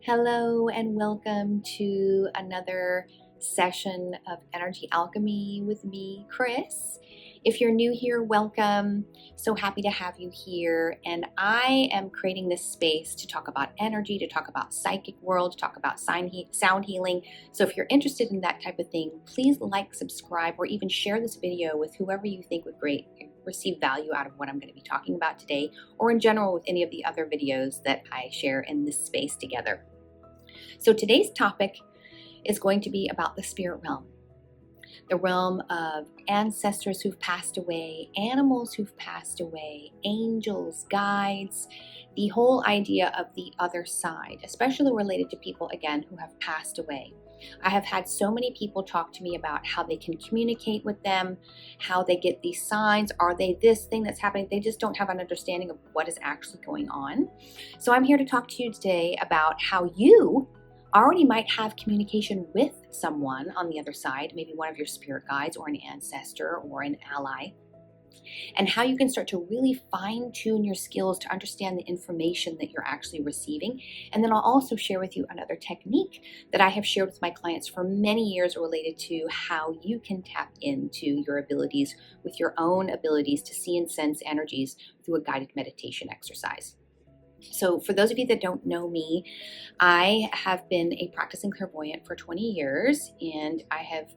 Hello and welcome to another session of Energy Alchemy with me, Chris. If you're new here, welcome. So happy to have you here. And I am creating this space to talk about energy, to talk about psychic world, to talk about sound healing. So if you're interested in that type of thing, please like, subscribe, or even share this video with whoever you think would receive value out of what I'm going to be talking about today, or in general with any of the other videos that I share in this space together. So today's topic is going to be about the spirit realm, the realm of ancestors who've passed away, animals who've passed away, angels, guides, the whole idea of the other side, especially related to people, again, who have passed away. I have had so many people talk to me about how they can communicate with them, how they get these signs. Are they this thing that's happening? They just don't have an understanding of what is actually going on. So I'm here to talk to you today about how you already might have communication with someone on the other side, maybe one of your spirit guides or an ancestor or an ally, and how you can start to really fine-tune your skills to understand the information that you're actually receiving. And then I'll also share with you another technique that I have shared with my clients for many years related to how you can tap into your abilities with your own abilities to see and sense energies through a guided meditation exercise. So for those of you that don't know me, I have been a practicing clairvoyant for 20 years, and I have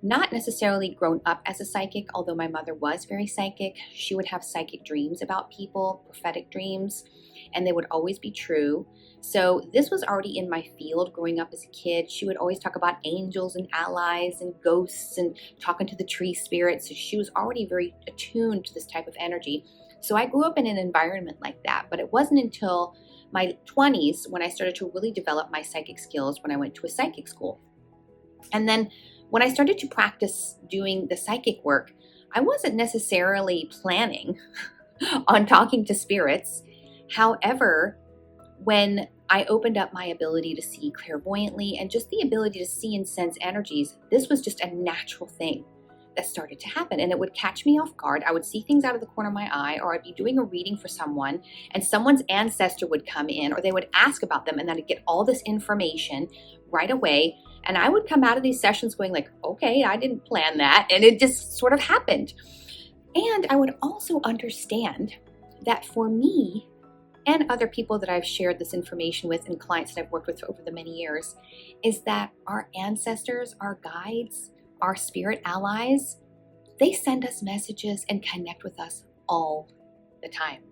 not necessarily grown up as a psychic, although my mother was very psychic. She would have psychic dreams about people, prophetic dreams, and they would always be true. So this was already in my field growing up as a kid. She would always talk about angels and allies and ghosts and talking to the tree spirits. So she was already very attuned to this type of energy. So I grew up in an environment like that, but it wasn't until my 20s when I started to really develop my psychic skills when I went to a psychic school. And then when I started to practice doing the psychic work, I wasn't necessarily planning on talking to spirits. However, when I opened up my ability to see clairvoyantly and just the ability to see and sense energies, this was just a natural thing that started to happen, and it would catch me off guard. I would see things out of the corner of my eye, or I'd be doing a reading for someone and someone's ancestor would come in, or they would ask about them, and then I'd get all this information right away. And I would come out of these sessions going like, okay, I didn't plan that, and it just sort of happened. And I would also understand that for me and other people that I've shared this information with and clients that I've worked with over the many years, is that our ancestors, our guides, our spirit allies, they send us messages and connect with us all the time.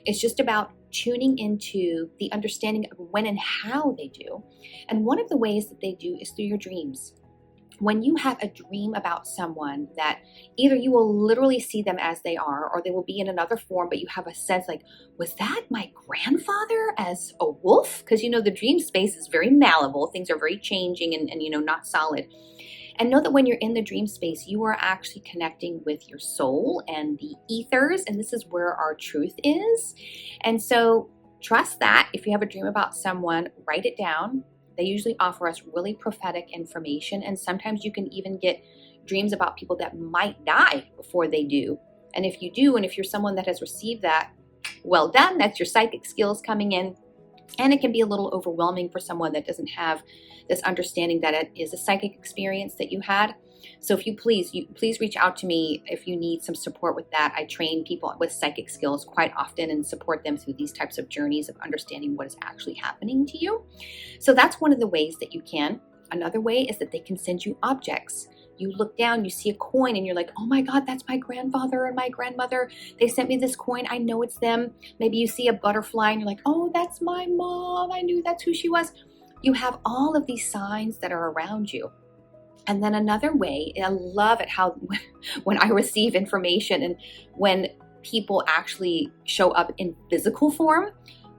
It's just about tuning into the understanding of when and how they do. And one of the ways that they do is through your dreams. When you have a dream about someone that either you will literally see them as they are, or they will be in another form, but you have a sense like, was that my grandfather as a wolf? Because the dream space is very malleable. Things are very changing and not solid. And know that when you're in the dream space, you are actually connecting with your soul and the ethers, and this is where our truth is. And so trust that. If you have a dream about someone, write it down. They usually offer us really prophetic information, and sometimes you can even get dreams about people that might die before they do. And if you do, and if you're someone that has received that, well done. That's your psychic skills coming in. And it can be a little overwhelming for someone that doesn't have this understanding that it is a psychic experience that you had. So if you please reach out to me if you need some support with that. I train people with psychic skills quite often and support them through these types of journeys of understanding what is actually happening to you. So that's one of the ways that you can. Another way is that they can send you objects. You look down, you see a coin, and you're like, oh my God, that's my grandfather and my grandmother. They sent me this coin. I know it's them. Maybe you see a butterfly and you're like, oh, that's my mom. I knew that's who she was. You have all of these signs that are around you. And then another way, I love it how when I receive information and when people actually show up in physical form,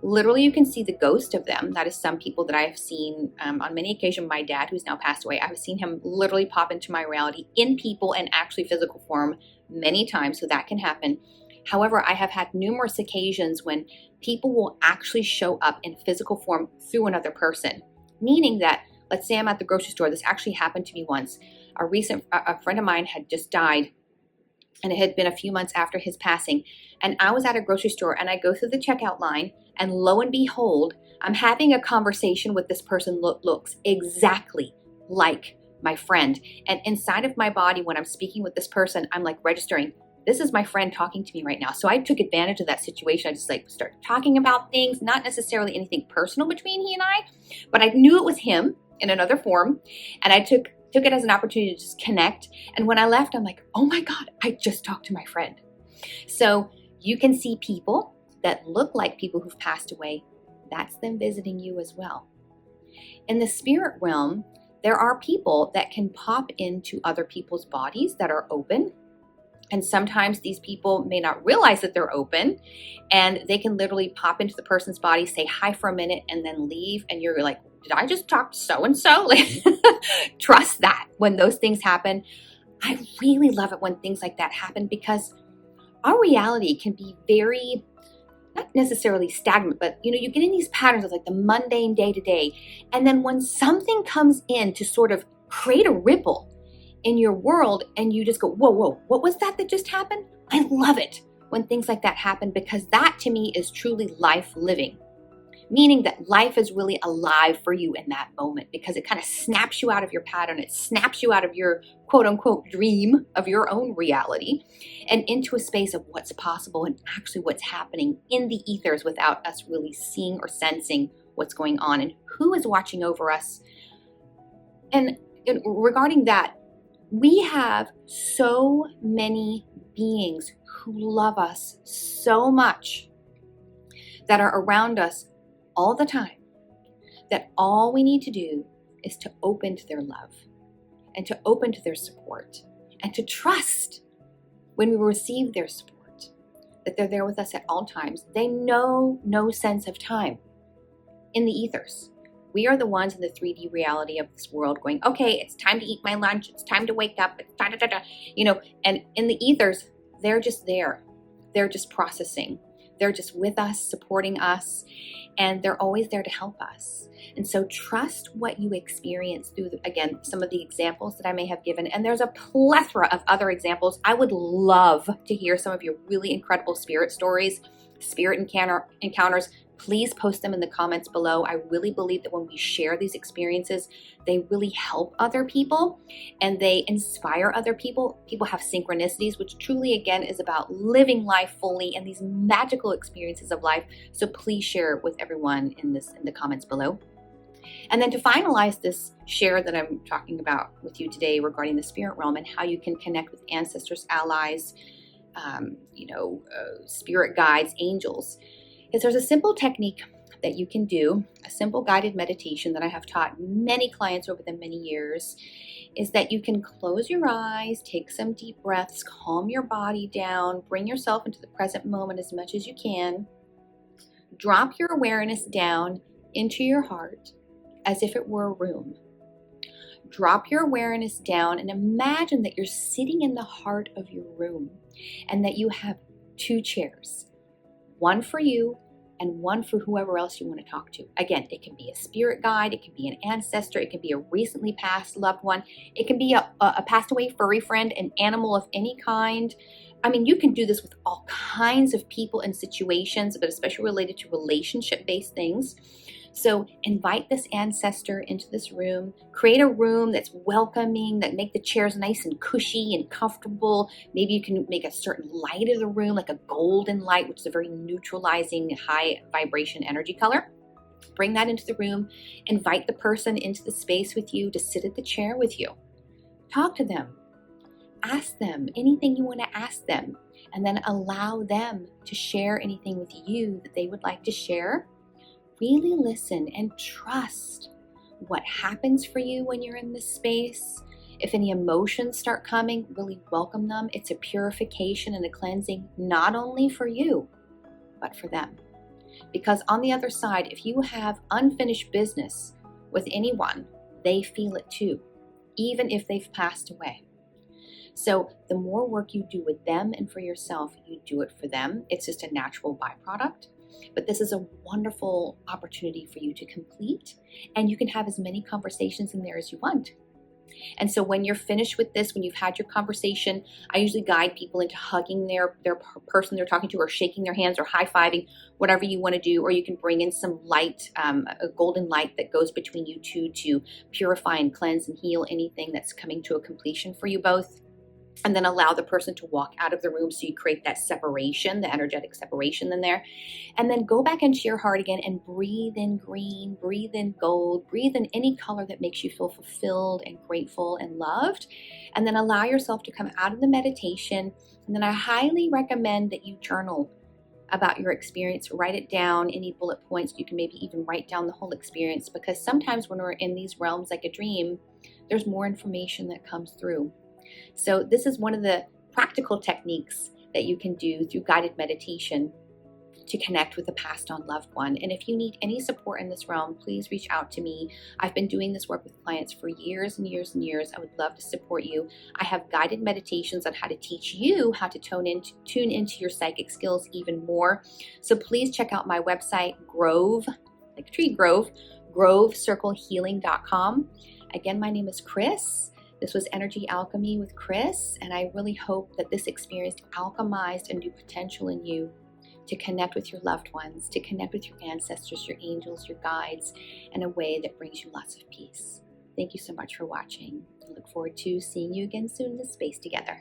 literally you can see the ghost of them. That is some people that I have seen on many occasions. My dad, who's now passed away, I've seen him literally pop into my reality in people and actually physical form many times, so that can happen. However, I have had numerous occasions when people will actually show up in physical form through another person, meaning that, let's say I'm at the grocery store. This actually happened to me once. A friend of mine had just died, and it had been a few months after his passing. And I was at a grocery store, and I go through the checkout line, and lo and behold, I'm having a conversation with this person looks exactly like my friend. And inside of my body, when I'm speaking with this person, I'm like registering, this is my friend talking to me right now. So I took advantage of that situation. I just like started talking about things, not necessarily anything personal between he and I, but I knew it was him in another form. And I took it as an opportunity to just connect. And when I left, I'm like, oh my God, I just talked to my friend. So you can see people that look like people who've passed away. That's them visiting you as well. In the spirit realm, there are people that can pop into other people's bodies that are open. And sometimes these people may not realize that they're open, and they can literally pop into the person's body, say hi for a minute, and then leave. And you're like, did I just talk to so-and-so? Trust that when those things happen. I really love it when things like that happen, because our reality can be very, not necessarily stagnant, but you get in these patterns of like the mundane day to day. And then when something comes in to sort of create a ripple in your world, and you just go, whoa, what was that just happened? I love it when things like that happen, because that to me is truly life living. Meaning that life is really alive for you in that moment, because it kind of snaps you out of your pattern. It snaps you out of your quote unquote dream of your own reality and into a space of what's possible and actually what's happening in the ethers without us really seeing or sensing what's going on and who is watching over us. And regarding that, we have so many beings who love us so much, that are around us all the time, that all we need to do is to open to their love and to open to their support and to trust when we receive their support, that they're there with us at all times. They know no sense of time in the ethers. We are the ones in the 3D reality of this world going, okay, it's time to eat my lunch. It's time to wake up. It's and in the ethers, they're just there. They're just processing. They're just with us, supporting us, and they're always there to help us. And so trust what you experience through, again, some of the examples that I may have given. And there's a plethora of other examples. I would love to hear some of your really incredible spirit stories, spirit encounters. Please post them in the comments below. I really believe that when we share these experiences, they really help other people and they inspire other people. People have synchronicities, which truly, again, is about living life fully and these magical experiences of life. So please share with everyone in the comments below. And then to finalize this share that I'm talking about with you today regarding the spirit realm and how you can connect with ancestors, allies, spirit guides, angels, is there's a simple technique that you can do, a simple guided meditation that I have taught many clients over the many years, is that you can close your eyes, take some deep breaths, calm your body down, bring yourself into the present moment as much as you can, drop your awareness down into your heart as if it were a room. Drop your awareness down and imagine that you're sitting in the heart of your room and that you have 2 chairs, one for you and one for whoever else you want to talk to. Again, it can be a spirit guide, it can be an ancestor, it can be a recently passed loved one, it can be a passed away furry friend, an animal of any kind. I mean, you can do this with all kinds of people and situations, but especially related to relationship-based things. So invite this ancestor into this room. Create a room that's welcoming, that make the chairs nice and cushy and comfortable. Maybe you can make a certain light of the room, like a golden light, which is a very neutralizing, high vibration energy color. Bring that into the room. Invite the person into the space with you to sit at the chair with you. Talk to them. Ask them anything you want to ask them, and then allow them to share anything with you that they would like to share. Really listen and trust what happens for you when you're in this space. If any emotions start coming, really welcome them. It's a purification and a cleansing, not only for you, but for them. Because on the other side, if you have unfinished business with anyone, they feel it too, even if they've passed away. So the more work you do with them and for yourself, you do it for them. It's just a natural byproduct. But this is a wonderful opportunity for you to complete, and you can have as many conversations in there as you want. And so when you're finished with this, when you've had your conversation, I usually guide people into hugging their person they're talking to, or shaking their hands, or high-fiving, whatever you want to do. Or you can bring in some light, a golden light that goes between you two to purify and cleanse and heal anything that's coming to a completion for you both. And then allow the person to walk out of the room, so you create that separation, the energetic separation in there. And then go back into your heart again and breathe in green, breathe in gold, breathe in any color that makes you feel fulfilled and grateful and loved. And then allow yourself to come out of the meditation. And then I highly recommend that you journal about your experience. Write it down, any bullet points. You can maybe even write down the whole experience, because sometimes when we're in these realms like a dream, there's more information that comes through. So this is one of the practical techniques that you can do through guided meditation to connect with a passed on loved one. And if you need any support in this realm, please reach out to me. I've been doing this work with clients for years and years and years. I would love to support you. I have guided meditations on how to teach you how to tune into your psychic skills even more. So please check out my website, Grove, like tree grove, grovecirclehealing.com. Again, my name is Chris. This was Energy Alchemy with Chris, and I really hope that this experience alchemized a new potential in you to connect with your loved ones, to connect with your ancestors, your angels, your guides, in a way that brings you lots of peace. Thank you so much for watching. I look forward to seeing you again soon in this space together.